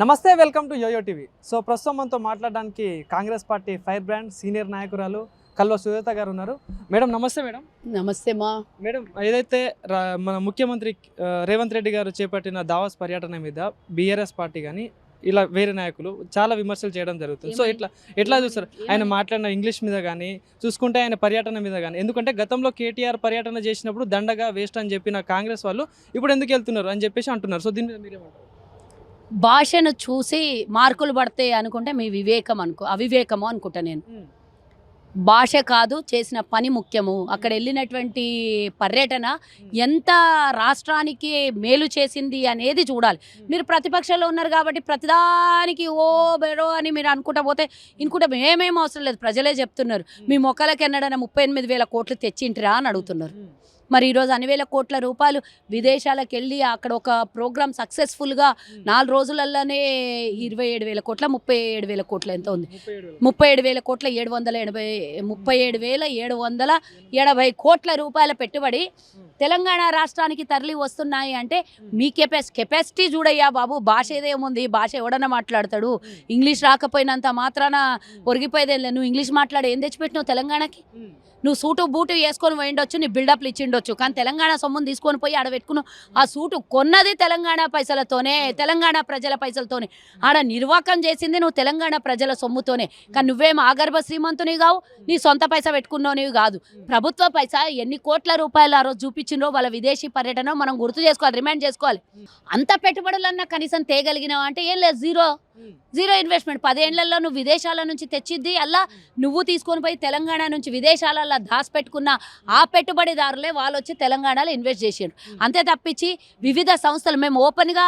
నమస్తే, welcome to YoYo TV. So ప్రస్తుతం మనతో మాట్లాడడానికి Congress party fire brand senior నాయకురాలు కల్వ సుజాత గారు ఉన్నారు. మేడం నమస్తే. నమస్తే మా మేడం, ఏదైతే మన ముఖ్యమంత్రి రేవంత్ రెడ్డి గారు చేపట్టిన దావాస్ పర్యటన మీద బీఆర్ఎస్ పార్టీ కానీ ఇలా వేరే నాయకులు చాలా విమర్శలు చేయడం జరుగుతుంది. సో ఎట్లా చూస్తారు ఆయన మాట్లాడిన ఇంగ్లీష్ మీద కానీ, చూసుకుంటే ఆయన పర్యటన మీద కానీ? ఎందుకంటే గతంలో కేటీఆర్ పర్యటన చేసినప్పుడు దండగా వేస్ట్ అని చెప్పిన కాంగ్రెస్ వాళ్ళు ఇప్పుడు ఎందుకు వెళ్తున్నారు అని చెప్పేసి అంటున్నారు. సో దీని మీద మీరేమంటారు? భాషను చూసి మార్కులు పడతాయి అనుకుంటే మీ అవివేకము అనుకుంటా నేను. భాష కాదు, చేసిన పని ముఖ్యము. అక్కడ వెళ్ళినటువంటి పర్యటన ఎంత రాష్ట్రానికి మేలు చేసింది అనేది చూడాలి. మీరు ప్రతిపక్షంలో ఉన్నారు కాబట్టి ప్రతిదానికి ఓ బెరో అని మీరు అనుకుంటా పోతే ఏమేమి అవసరం లేదు. ప్రజలే చెప్తున్నారు, మీ మొక్కలకి ఎన్నడైనా 38,000 కోట్లు తెచ్చింటిరా అని అడుగుతున్నారు. మరి ఈరోజు అన్ని వేల కోట్ల రూపాయలు విదేశాలకు వెళ్ళి అక్కడ ఒక ప్రోగ్రామ్ సక్సెస్ఫుల్గా 4 రోజులలోనే 27,000 కోట్ల 37,000 కోట్ల ఎంత ఉంది, 37,000 కోట్ల 37,780 కోట్ల రూపాయల పెట్టుబడి తెలంగాణ రాష్ట్రానికి తరలి వస్తున్నాయి అంటే మీ కెపాసిటీ చూడయ్యా బాబు. భాష ఏదేముంది, భాష ఎవడన్నా మాట్లాడతాడు. ఇంగ్లీష్ రాకపోయినంత మాత్రాన ఒరిగిపోయేదే. నువ్వు ఇంగ్లీష్ మాట్లాడి ఏం తెచ్చిపెట్టినావు తెలంగాణకి? నువ్వు సూటు బూటు వేసుకొని పోయిండొచ్చు, నీ బిల్డప్లు ఇచ్చిండొచ్చు, కానీ తెలంగాణ సొమ్మును తీసుకొని పోయి ఆడ పెట్టుకుని ఆ సూటు కొన్నది తెలంగాణ పైసలతోనే, తెలంగాణ ప్రజల పైసలతోనే. ఆడ నిర్వాకం చేసింది నువ్వు తెలంగాణ ప్రజల సొమ్ముతోనే. కానీ నువ్వేం ఆగర్భ శ్రీమంతుని కావు, నీ సొంత పైసా పెట్టుకున్నావు కాదు. ప్రభుత్వ పైసా ఎన్ని కోట్ల రూపాయలు ఆ రోజు చూపించిండ్రో వాళ్ళ విదేశీ పర్యటన మనం గుర్తు చేసుకోవాలి, రిమైండ్ చేసుకోవాలి. అంత పెట్టుబడులన్నా కనీసం తేగలిగినావు అంటే ఏం లేదు, జీరో ఇన్వెస్ట్మెంట్. 10 ఏళ్లలో నువ్వు విదేశాల నుంచి తెచ్చిద్ది అలా నువ్వు తీసుకొని పోయి తెలంగాణ నుంచి విదేశాలలో దాచిపెట్టుకున్న ఆ పెట్టుబడిదారులే వాళ్ళు వచ్చి తెలంగాణలో ఇన్వెస్ట్ చేసారు. అంతే తప్పించి వివిధ సంస్థలు మేము ఓపెన్గా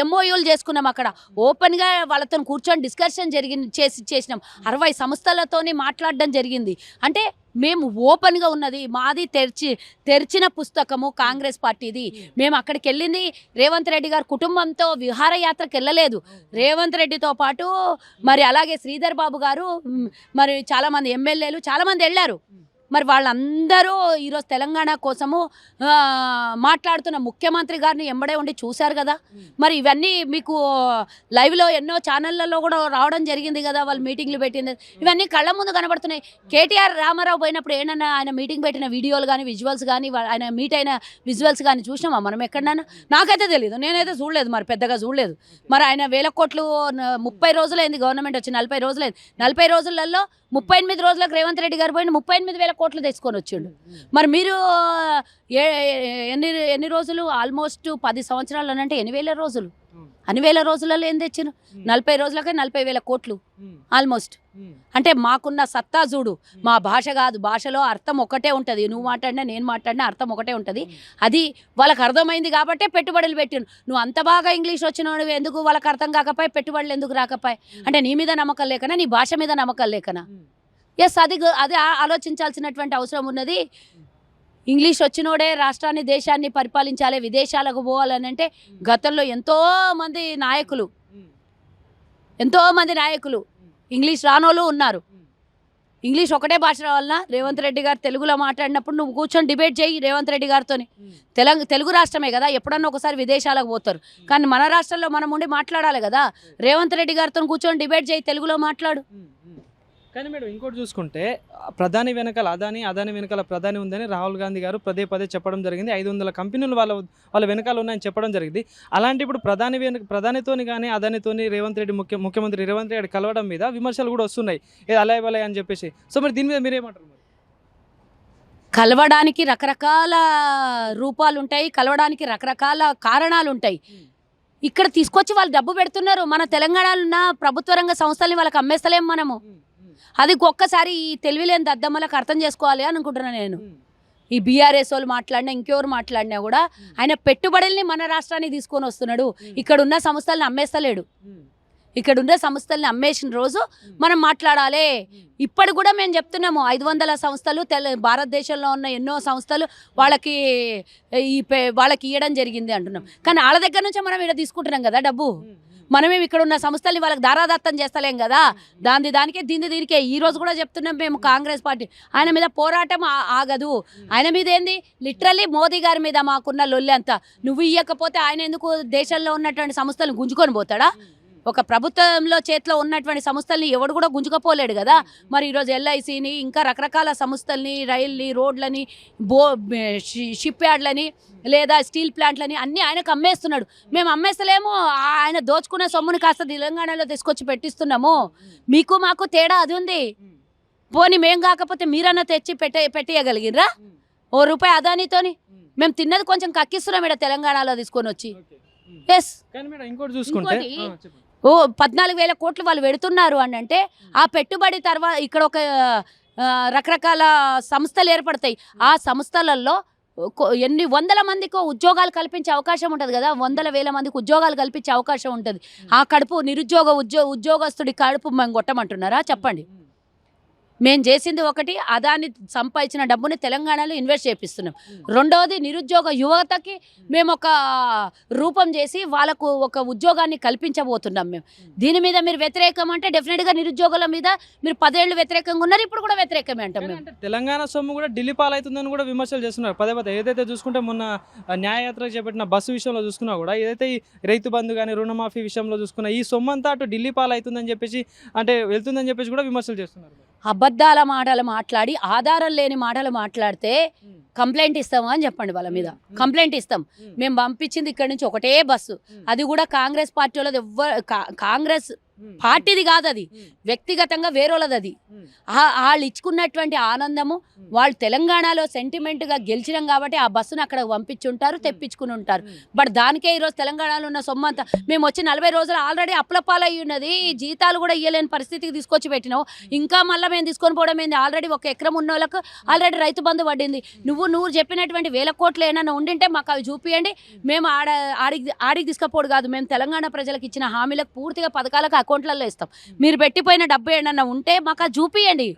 ఎంఓయూలు చేసుకున్నాం. అక్కడ ఓపెన్గా వాళ్ళతో కూర్చొని డిస్కషన్ చేసినాం. 60 సంస్థలతోని మాట్లాడడం జరిగింది. అంటే మేము ఓపెన్గా ఉన్నది, మాది తెరిచిన పుస్తకము కాంగ్రెస్ పార్టీది. మేము అక్కడికి వెళ్ళింది రేవంత్ రెడ్డి గారు కుటుంబంతో విహారయాత్రకు వెళ్ళలేదు. రేవంత్ రెడ్డితో పాటు మరి అలాగే శ్రీధర్ బాబు గారు, మరి చాలామంది ఎమ్మెల్యేలు చాలామంది వెళ్ళారు. మరి వాళ్ళందరూ ఈరోజు తెలంగాణ కోసము మాట్లాడుతున్న ముఖ్యమంత్రి గారిని ఎంబడే ఉండి చూశారు కదా. మరి ఇవన్నీ మీకు లైవ్లో ఎన్నో ఛానళ్ళలో కూడా రావడం జరిగింది కదా, వాళ్ళు మీటింగ్లు పెట్టింది. ఇవన్నీ కళ్ళ ముందు కనబడుతున్నాయి. కేటీఆర్ రామారావు పోయినప్పుడు ఏమన్నా ఆయన మీటింగ్ పెట్టిన వీడియోలు కానీ విజువల్స్ కానీ ఆయన మీట్ అయిన విజువల్స్ కానీ చూసినామా మనం ఎక్కడైనా? నాకైతే తెలియదు, నేనైతే చూడలేదు, మరి పెద్దగా చూడలేదు. మరి ఆయన 1000 కోట్లు 30 రోజులైంది గవర్నమెంట్ వచ్చి, 40 రోజులైంది. 40 రోజులలో 38 రోజులకు రేవంత్ రెడ్డి గారు పోయిన 38,000 కోట్లు తెచ్చుకొని వచ్చిండు. మరి మీరు ఎన్ని రోజులు? ఆల్మోస్ట్ 10 సంవత్సరాలు అంటే 8,000 రోజులు. 8,000 రోజులలో ఏం తెచ్చాను? 40 రోజులకే 40,000 కోట్లు ఆల్మోస్ట్. అంటే మాకున్న సత్తా చూడు. మా భాష కాదు, భాషలో అర్థం ఒకటే ఉంటుంది. నువ్వు మాట్లాడినా నేను మాట్లాడినా అర్థం ఒకటే ఉంటుంది. అది వాళ్ళకి అర్థమైంది కాబట్టే పెట్టుబడులు పెట్టిను. నువ్వు అంత బాగా ఇంగ్లీష్ వచ్చినవి ఎందుకు వాళ్ళకి అర్థం కాకపోయి, పెట్టుబడులు ఎందుకు రాకపోయి? అంటే నీ మీద నమ్మకం లేకనా, నీ భాష మీద నమ్మకం లేకనా? ఎస్, అది ఆలోచించాల్సినటువంటి అవసరం ఉన్నది. ఇంగ్లీష్ వచ్చినోడే రాష్ట్రాన్ని దేశాన్ని పరిపాలించాలి, విదేశాలకు పోవాలని అంటే గతంలో ఎంతోమంది నాయకులు ఇంగ్లీష్ రానోళ్ళు ఉన్నారు. ఇంగ్లీష్ ఒకటే భాష రావాలన్నా రేవంత్ రెడ్డి గారు తెలుగులో మాట్లాడినప్పుడు నువ్వు కూర్చొని డిబేట్ చేయి రేవంత్ రెడ్డి గారితో. తెలుగు రాష్ట్రమే కదా, ఎప్పుడన్నా ఒకసారి విదేశాలకు పోతారు, కానీ మన రాష్ట్రంలో మనం ఉండి మాట్లాడాలి కదా. రేవంత్ రెడ్డి గారితో కూర్చొని డిబేట్ చేయి, తెలుగులో మాట్లాడు. కానీ మేడం ఇంకోటి చూసుకుంటే ప్రధాని వెనకాల అదాని వెనకాల ప్రధాని ఉందని రాహుల్ గాంధీ గారు పదే చెప్పడం జరిగింది. 500 కంపెనీలు వాళ్ళ వెనకాల ఉన్నాయని చెప్పడం జరిగింది. అలాంటి ఇప్పుడు ప్రధానితోని కానీ అదానితోని ముఖ్యమంత్రి రేవంత్ రెడ్డి కలవడం మీద విమర్శలు కూడా వస్తున్నాయి, ఏది అలయబలయ అని చెప్పేసి. సో మరి దీని మీద మీరేమంటారు? కలవడానికి రకరకాల రూపాలు ఉంటాయి, కలవడానికి రకరకాల కారణాలు ఉంటాయి. ఇక్కడ తీసుకొచ్చి వాళ్ళు డబ్బు పెడుతున్నారు. మన తెలంగాణలో ఉన్న ప్రభుత్వ రంగ సంస్థల్ని వాళ్ళకి అమ్మేస్తలేం మనము. అది ఒక్కసారి ఈ తెలివిలేని దద్దమ్మలకు అర్థం చేసుకోవాలి అని అనుకుంటున్నాను నేను. ఈ బీఆర్ఎస్ వాళ్ళు మాట్లాడినా ఇంకెవరు మాట్లాడినా కూడా ఆయన పెట్టుబడుల్ని మన రాష్ట్రానికి తీసుకొని వస్తున్నాడు. ఇక్కడ ఉన్న సంస్థల్ని అమ్మేస్తలేడు. ఇక్కడున్న సంస్థల్ని అమ్మేసిన రోజు మనం మాట్లాడాలి. ఇప్పటి కూడా మేము చెప్తున్నాము, 500 సంస్థలు భారతదేశంలో ఉన్న ఎన్నో సంస్థలు వాళ్ళకి ఇవ్వడం జరిగింది అంటున్నాం. కానీ వాళ్ళ దగ్గర నుంచే మనం ఇక్కడ తీసుకుంటున్నాం కదా డబ్బు. మనమేమి ఇక్కడ ఉన్న సంస్థల్ని వాళ్ళకి దారాదత్తం చేస్తలేం కదా. దానికే దీనికే ఈ రోజు కూడా చెప్తున్నాం మేము కాంగ్రెస్ పార్టీ ఆయన మీద పోరాటం ఆగదు. ఆయన మీద ఏంది లిటరల్లీ మోదీ గారి మీద మాకున్న లొల్లి అంతా. నువ్వు ఇవ్వకపోతే ఆయన ఎందుకు దేశంలో ఉన్నటువంటి సంస్థలను గుంజుకొని పోతాడా? ఒక ప్రభుత్వంలో చేతిలో ఉన్నటువంటి సంస్థల్ని ఎవడు కూడా గుంజుకపోలేడు కదా. మరి ఈరోజు ఎల్ఐసిని ఇంకా రకరకాల సంస్థల్ని, రైల్ని, రోడ్లని, షిప్ యార్డ్లని లేదా స్టీల్ ప్లాంట్లని అన్నీ ఆయనకు అమ్మేస్తున్నాడు. మేము అమ్మేస్తలేము, ఆయన దోచుకున్న సొమ్ముని కాస్త తెలంగాణలో తీసుకొచ్చి పెట్టిస్తున్నాము. మీకు మాకు తేడా అది ఉంది. పోనీ మేం కాకపోతే మీరన్నా తెచ్చి పెట్టేయగలిగినరా? ఓ రూపాయి అదానితోని మేము తిన్నది కొంచెం కక్కిస్తున్నాం ఇక్కడ తెలంగాణలో తీసుకొని వచ్చి. ఎస్, ఇంకోటి చూసుకుంటే 14,000 కోట్లు వాళ్ళు పెడుతున్నారు అని అంటే ఆ పెట్టుబడి తర్వాత ఇక్కడ ఒక రకరకాల సంస్థలు ఏర్పడతాయి. ఆ సంస్థలలో ఎన్ని వందల మందికి ఉద్యోగాలు కల్పించే అవకాశం ఉంటుంది కదా, 100,000 మందికి ఉద్యోగాలు కల్పించే అవకాశం ఉంటుంది. ఆ కడుపు ఉద్యోగస్తుడి కడుపు మేము కొట్టమంటున్నారా? చెప్పండి. మేము చేసింది ఒకటి, అదాన్ని సంపాదించిన డబ్బుని తెలంగాణలో ఇన్వెస్ట్ చేపిస్తున్నాం. రెండవది, నిరుద్యోగ యువతకి మేము ఒక రూపం చేసి వాళ్ళకు ఒక ఉద్యోగాన్ని కల్పించబోతున్నాం. మేము దీని మీద మీరు వ్యతిరేకం అంటే డెఫినెట్గా నిరుద్యోగుల మీద మీరు 10 ఏళ్ళు వ్యతిరేకంగా ఉన్నారు, ఇప్పుడు కూడా వ్యతిరేకమే అంటాం మేము. తెలంగాణ సొమ్ము కూడా ఢిల్లీ పాలవుతుందని కూడా విమర్శలు చేస్తున్నారు పదే. ఏదైతే చూసుకుంటే మొన్న న్యాయయాత్ర చేపట్టిన బస్సు విషయంలో చూసుకున్నా కూడా, ఏదైతే ఈ రైతు బంధు కానీ రుణమాఫీ విషయంలో చూసుకున్నా ఈ సొమ్ము అంతా అటు ఢిల్లీ పాలవుతుందని చెప్పేసి, అంటే వెళ్తుందని చెప్పేసి కూడా విమర్శలు చేస్తున్నారు. అబద్ధాల మాటలు మాట్లాడి ఆధారం లేని మాటలు మాట్లాడితే కంప్లైంట్ ఇస్తాము అని చెప్పండి. వాళ్ళ మీద కంప్లైంట్ ఇస్తాం. మేము పంపించింది ఇక్కడ నుంచి ఒకటే బస్సు, అది కూడా కాంగ్రెస్ పార్టీ వాళ్ళది. కాంగ్రెస్ పార్టీది కాదు, అది వ్యక్తిగతంగా వేరేది. అది వాళ్ళు ఇచ్చుకున్నటువంటి ఆనందము, వాళ్ళు తెలంగాణలో సెంటిమెంట్గా గెలిచినాం కాబట్టి ఆ బస్సును అక్కడ పంపించుంటారు, తెప్పించుకుని ఉంటారు. బట్ దానికే ఈరోజు తెలంగాణలో ఉన్న సొమ్మంతా మేము వచ్చి 40 రోజులు ఆల్రెడీ అప్లపాలయ్యి ఉన్నది. జీతాలు కూడా ఇవ్వలేని పరిస్థితికి తీసుకొచ్చి పెట్టినావు. ఇంకా మళ్ళీ మేము తీసుకొని పోవడం ఏంది? ఆల్రెడీ 1 ఎకరం ఉన్న వాళ్ళకు ఆల్రెడీ రైతు బంధు పడింది. నువ్వు చెప్పినటువంటి 1000 కోట్లు ఏమైనా ఉండింటే మాకు అవి చూపియండి. మేము ఆడికి తీసుకపోడు కాదు, మేము తెలంగాణ ప్రజలకు ఇచ్చిన హామీలకు పూర్తిగా పథకాలకు అకౌంట్లలో ఇస్తాం. మీరు పెట్టిపోయిన డబ్బు ఏమన్నా ఉంటే మాకు అది చూపియండి.